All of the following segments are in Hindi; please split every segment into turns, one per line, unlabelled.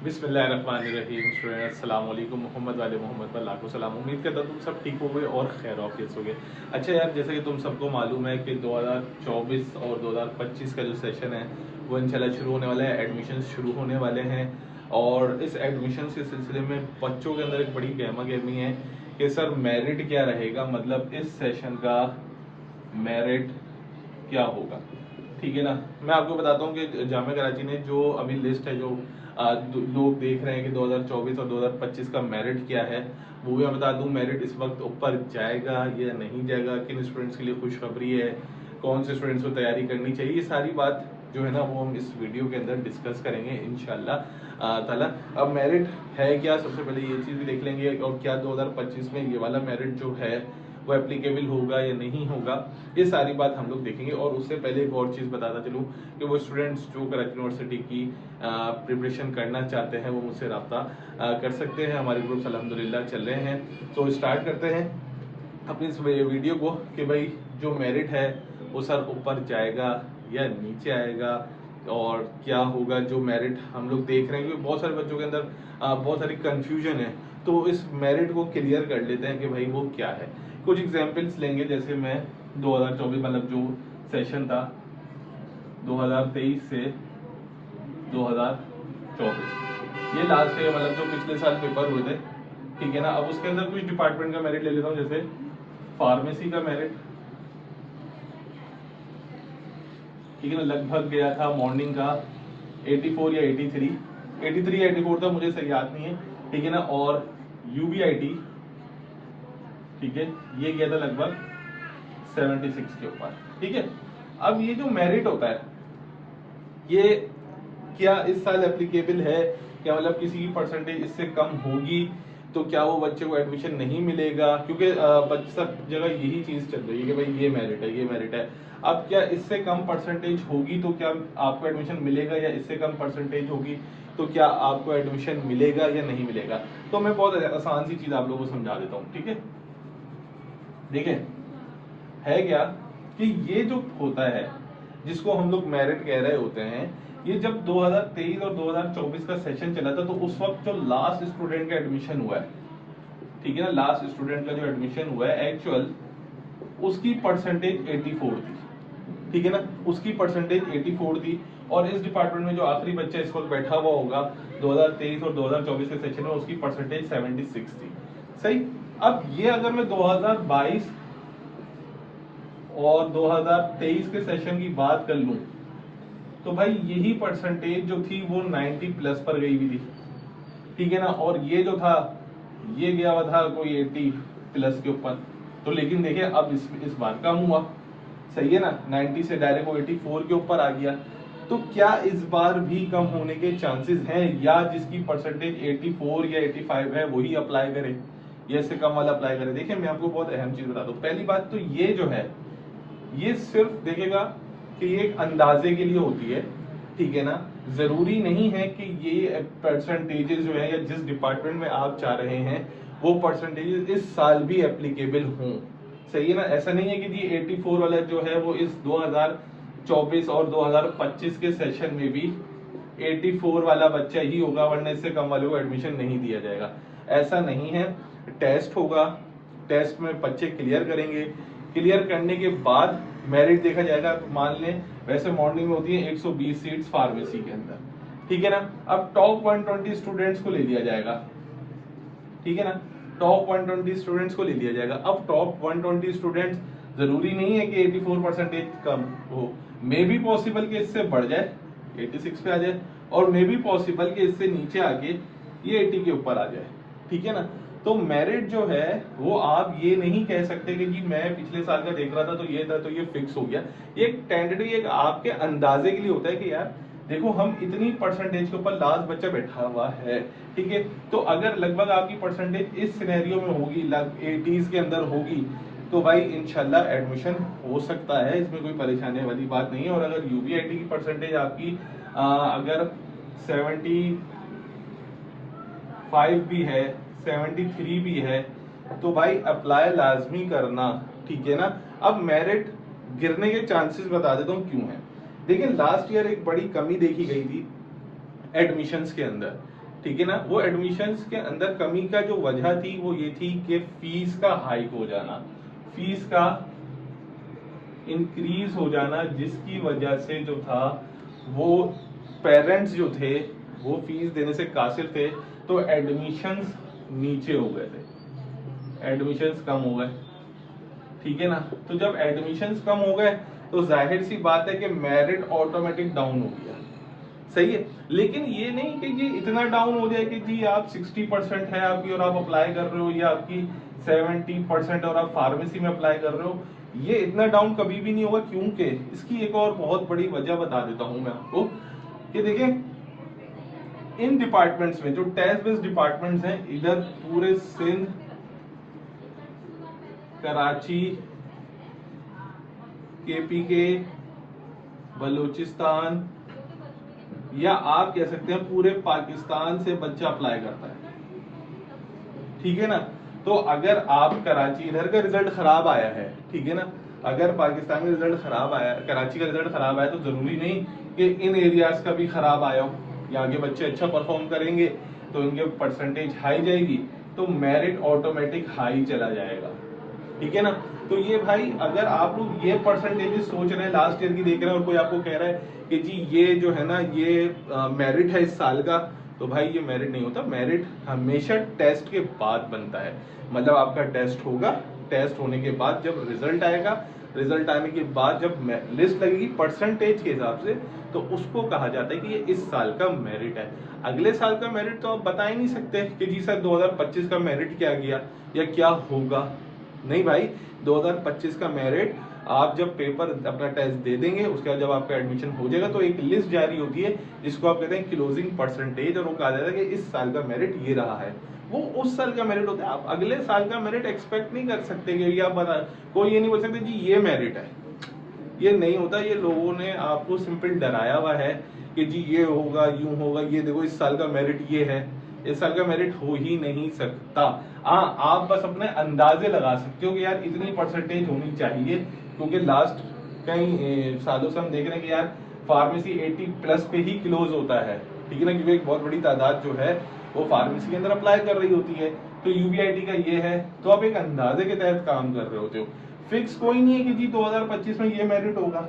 बिस्मिल्लाहिर्रहमानिर्रहीम। स्टूडेंट अस्सलाम वालेकुम। मोहम्मद वाले मोहम्मद पर लाखों सलाम। उम्मीद करता हूँ तुम सब ठीक हो गए और खैर ऑफियत हो गए। अच्छा यार, जैसे कि तुम सबको मालूम है कि 2024 और 2025 का जो सेशन है वो इंशाल्लाह शुरू होने वाला है। एडमिशन शुरू होने वाले हैं और इस एडमिशन के सिलसिले में बच्चों के अंदर एक बड़ी गहमा गहमी है कि सर मेरिट क्या रहेगा, मतलब इस सेशन का मेरिट क्या होगा। ठीक है ना। मैं आपको बताता हूँ कि जामिया कराची ने जो अभी लिस्ट है, जो लोग देख रहे हैं कि 2024 और 2025 का मेरिट क्या है, वो भी मैं बता दूं। मेरिट इस वक्त ऊपर जाएगा या नहीं जाएगा, किन स्टूडेंट्स के लिए खुशखबरी है, कौन से स्टूडेंट्स को तैयारी करनी चाहिए, ये सारी बात जो है ना वो हम इस वीडियो के अंदर डिस्कस करेंगे इंशाल्लाह ताला। अब मेरिट है क्या, सबसे पहले ये चीज़ भी देख लेंगे, और क्या 2025 में ये वाला मेरिट जो है वो एप्लीकेबल होगा या नहीं होगा, ये सारी बात हम लोग देखेंगे। और उससे पहले एक और चीज़ बताता चलूँ कि वो स्टूडेंट्स जो कराची यूनिवर्सिटी की प्रिपरेशन करना चाहते हैं वो मुझसे रब्ता कर सकते हैं। हमारे ग्रुप्स अल्हम्दुलिल्लाह चल रहे हैं। तो स्टार्ट करते हैं अपनी इस वीडियो को कि भाई जो मेरिट है वो सर ऊपर जाएगा या नीचे आएगा, और क्या होगा जो मेरिट हम लोग देख रहे हैं। क्योंकि बहुत सारे बच्चों के अंदर बहुत सारी कंफ्यूजन है, तो इस मेरिट को क्लियर कर लेते हैं कि भाई वो क्या है। कुछ एग्जांपल्स लेंगे, जैसे मैं 2024 मतलब जो सेशन था 2023 से 2024, ये लास्ट है, मतलब जो पिछले साल पेपर हुए थे। ठीक है ना। अब उसके अंदर कुछ डिपार्टमेंट का मेरिट ले लेता हूँ, जैसे फार्मेसी का मेरिट। ठीक है ना, लगभग गया था मॉर्निंग का 84 या 83 या 84 था, मुझे सही याद नहीं है। ठीक है ना। और यूबीआईटी, ठीक है, ये गया था लगभग 76 के ऊपर। ठीक है। अब ये जो मेरिट होता है ये क्या इस साल एप्लीकेबल है, क्या मतलब किसी की परसेंटेज इससे कम होगी तो क्या वो बच्चे को एडमिशन नहीं मिलेगा, क्योंकि सब जगह यही चीज चल रही है कि भाई ये मेरिट है, ये मेरिट है। अब क्या इससे कम परसेंटेज होगी तो क्या आपको एडमिशन मिलेगा, या इससे कम परसेंटेज होगी तो क्या आपको एडमिशन मिलेगा या नहीं मिलेगा। तो मैं बहुत आसान सी चीज आप लोगों को समझा देता हूँ। ठीक है, देखिए है क्या कि ये जो होता है जिसको हम लोग मेरिट कह रहे होते हैं, ये जब 2023 और 2024 का सेशन चला था तो उस वक्त जो लास्ट स्टूडेंट का एडमिशन हुआ है, ठीक है ना, लास्ट स्टूडेंट का जो एडमिशन हुआ है एक्चुअल उसकी परसेंटेज 84 थी। ठीक है ना, उसकी परसेंटेज 84 थी। और इस डिपार्टमेंट में जो आखिरी बच्चा इस वक्त बैठा हुआ होगा 2023 और 2024 के सेशन में, उसकी परसेंटेज 76 थी। सही। अब ये अगर मैं 2022 और 2023 के सेशन की बात कर लूं तो भाई यही परसेंटेज जो थी वो 90 प्लस पर गई हुई थी। ठीक है ना। और ये जो था ये गया हुआ था कोई 80 प्लस के ऊपर। तो लेकिन देखिए अब इस बार कम हुआ। सही है ना, 90 से डायरेक्ट वो 84 के ऊपर आ गया। तो क्या इस बार भी कम होने के चांसेस हैं, या जिसकी परसेंटेज 84 या 85 है वही अप्लाई करे, या इससे कम वाला अप्लाई करे। देखिए मैं आपको बहुत अहम चीज बता दूं। पहली बात तो ये जो है ये सिर्फ देखेगा कि ये एक अंदाजे के लिए होती है। ठीक है ना, जरूरी नहीं है कि ये परसेंटेजेस जो है या जिस डिपार्टमेंट में आप चाह रहे हैं वो परसेंटेजेस इस साल भी एप्लीकेबल हों। सही है ना, ऐसा नहीं है कि जी 84 वाला जो है वो इस 2024 और 2025 के सेशन में भी 84 वाला बच्चा ही होगा, वरना इससे कम वाले को एडमिशन नहीं दिया जाएगा। ऐसा नहीं है। टेस्ट होगा, टेस्ट में बच्चे क्लियर करेंगे, क्लियर करने के बाद मेरिट देखा जाएगा। मान लें वैसे मॉर्निंग में होती है 120 सीट्स फार्मेसी के अंदर। ठीक है ना। अब टॉप 120 स्टूडेंट्स को ले लिया जाएगा। ठीक है ना, टॉप 120 स्टूडेंट्स को ले लिया जाएगा। अब टॉप 120 स्टूडेंट्स जरूरी नहीं है कि 84 परसेंटेज कम हो, मे बी पॉसिबल कि इससे बढ़ जाए 86 पे आ जाए, और मे बी पॉसिबल कि इससे नीचे आके ये 80 के ऊपर आ जाए। ठीक है ना। तो मेरिट जो है वो आप ये नहीं कह सकते कि जी मैं पिछले साल का देख रहा था तो ये था तो ये फिक्स हो गया। ये एक टेंटेटिव, एक आपके अंदाजे के लिए होता है कि यार देखो हम इतनी परसेंटेज के ऊपर लास्ट बच्चा बैठा हुआ है। ठीक है, तो अगर लगभग आपकी परसेंटेज इस सिनेरियो में होगी, 80s के अंदर होगी, तो भाई इंशाल्लाह एडमिशन हो सकता है, इसमें कोई परेशानी वाली बात नहीं है। और अगर यूबीआईटी की परसेंटेज आपकी अगर 75 भी है, 73 भी है, तो भाई अप्लाई लाजमी करना। ठीक है ना। अब मेरिट गिरने के चांसेस बता देता हूँ क्यों है। देखिए लास्ट ईयर एक बड़ी कमी देखी गई थी एडमिशंस के अंदर। ठीक है ना। वो एडमिशन्स के अंदर कमी का जो वजह थी वो ये थी कि फीस का हाइक हो जाना, फीस का इंक्रीज हो जाना, जिसकी वजह से जो था वो पेरेंट्स जो थे वो फीस देने से कासिर थे, तो एडमिशन्स नीचे हो गए थे, एडमिशन्स कम हो गए, ठीक है ना। तो जब एडमिशन्स कम हो गए तो जाहिर सी बात है कि मेरिट ऑटोमेटिक डाउन हो गया, सही है। लेकिन ये नहीं कि ये इतना डाउन हो जाए कि जी आप 60% है आपकी और आप अप्लाई कर रहे हो, या आपकी 70% और आप फार्मेसी में अप्लाई कर रहे हो, ये इतना डाउन कभी भी नहीं होगा। क्योंकि इसकी एक और बहुत बड़ी वजह बता देता हूं मैं आपको कि देखिए इन डिपार्टमेंट्स में जो टेस्ट बेस्ड डिपार्टमेंट्स हैं, इधर पूरे सिंध, कराची, केपीके, बलूचिस्तान, या आप कह सकते हैं पूरे पाकिस्तान से बच्चा अप्लाई करता है, ठीक है ना। तो अगर आप कराची इधर का रिजल्ट खराब आया है, ठीक है ना, अगर पाकिस्तान का रिजल्ट खराब आया, कराची का रिजल्ट खराब आया, तो जरूरी नहीं कि इन एरियाज का भी खराब आया हो, यहाँ के बच्चे अच्छा परफॉर्म करेंगे तो इनके परसेंटेज हाई जाएगी, तो मेरिट ऑटोमेटिक हाई चला जाएगा, ठीक है ना। तो ये भाई अगर आप लोग ये परसेंटेजेस सोच रहे हैं, लास्ट ईयर की देख रहे हैं, और कोई आपको कह रहा है कि जी ये जो है ना ये मेरिट है इस साल का, तो भाई ये मेरिट नहीं होता। मेरिट हमेशा टेस्ट के बाद बनता है, मतलब आपका टेस्ट होगा, टेस्ट होने के बाद जब रिजल्ट आएगा, रिजल्ट आने के बाद जब लिस्ट लगेगी परसेंटेज के हिसाब से, तो उसको कहा जाता है कि ये इस साल का मेरिट है। अगले साल का मेरिट तो आप बता ही नहीं सकते कि जी सर 2025 का मेरिट क्या गया या क्या होगा, नहीं भाई। 2025 का मेरिट आप जब पेपर अपना टेस्ट दे देंगे, उसके बाद जब आपका एडमिशन हो जाएगा तो एक लिस्ट जारी होती है जिसको आप कहते हैं क्लोजिंग परसेंटेज, और वो कहा जाता है कि इस साल का मेरिट ये रहा है, वो उस साल का मेरिट होता है। आप अगले साल का मेरिट एक्सपेक्ट नहीं कर सकते कि आप बता, कोई ये नहीं बोल सकते जी ये मेरिट है, ये नहीं होता। ये लोगों ने आपको सिंपल डराया हुआ है कि जी ये होगा, यूं होगा, ये देखो इस साल का मेरिट ये है, इस साल का मेरिट हो ही नहीं सकता। हाँ, आप बस अपने अंदाजे लगा सकते हो कि यार इतनी परसेंटेज होनी चाहिए, क्योंकि लास्ट कई सालों से हम देख रहे हैं कि यार फार्मेसी 80+ पे ही क्लोज होता है, ठीक है ना, क्योंकि एक बहुत बड़ी तादाद जो है वो फार्मेसी के अंदर अप्लाई कर रही होती है। तो यूबीआईटी का ये है, तो आप एक अंदाजे के तहत काम कर रहे होते हो। फिक्स कोई नहीं है कि जी 2025 में ये मेरिट होगा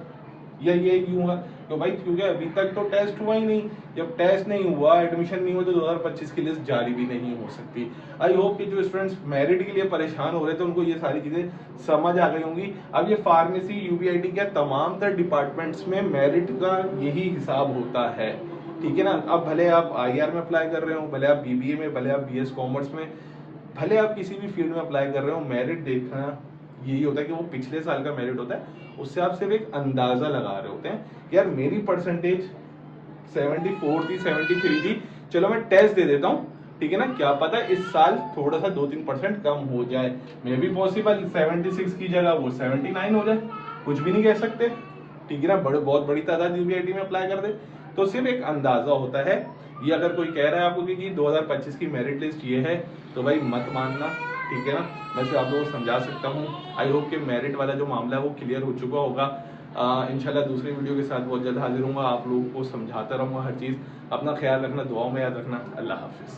या ये यूं होगा, तो भाई क्योंकि अभी तक तो टेस्ट हुआ ही नहीं, जब टेस्ट नहीं हुआ, एडमिशन नहीं हुआ, तो 2025 की लिस्ट जारी भी नहीं हो सकती। आई होप कि जो स्टूडेंट्स मेरिट के लिए परेशान हो रहे थे उनको ये सारी चीजें समझ आ गई होंगी। अब ये फार्मेसी, यूबीआईटी क्या तमाम तर डिपार्टमेंट्स में मेरिट का यही हिसाब होता है, ठीक है ना। अब भले आप आईआर में अप्लाई कर रहे हो, भले आप बीबीए में, भले आप बीएस कॉमर्स में, भले आप किसी भी फील्ड में अप्लाई कर रहे हो, मेरिट देखना यही होता है कि वो पिछले साल का मेरिट होता है, उससे आप सिर्फ एक अंदाजा लगा रहे होते हैं कि यार मेरी परसेंटेज 74 थी, 73 थी, चलो मैं टेस्ट दे देता हूँ, ठीक है ना, क्या पता इस साल थोड़ा सा 2-3% कम हो जाए, मे बी पॉसिबल 76 की जगह वो 79 हो जाए, कुछ भी नहीं कह सकते, ठीक है ना। बहुत बड़ी तादाद यूपीआईटी में अप्लाई कर दे, तो सिर्फ एक अंदाजा होता है। ये अगर कोई कह रहा है आपको कि 2025 की मेरिट लिस्ट ये है, तो भाई मत मानना, ठीक है ना। मैं सिर्फ आप लोगों को समझा सकता हूँ। आई होप कि मेरिट वाला जो मामला है वो क्लियर हो चुका होगा। इंशाल्लाह दूसरी वीडियो के साथ बहुत जल्द हाजिर हूँगा, आप लोगों को समझाता रहूँगा हर चीज़। अपना ख्याल रखना, दुआओं में याद रखना। अल्लाह हाफिज़।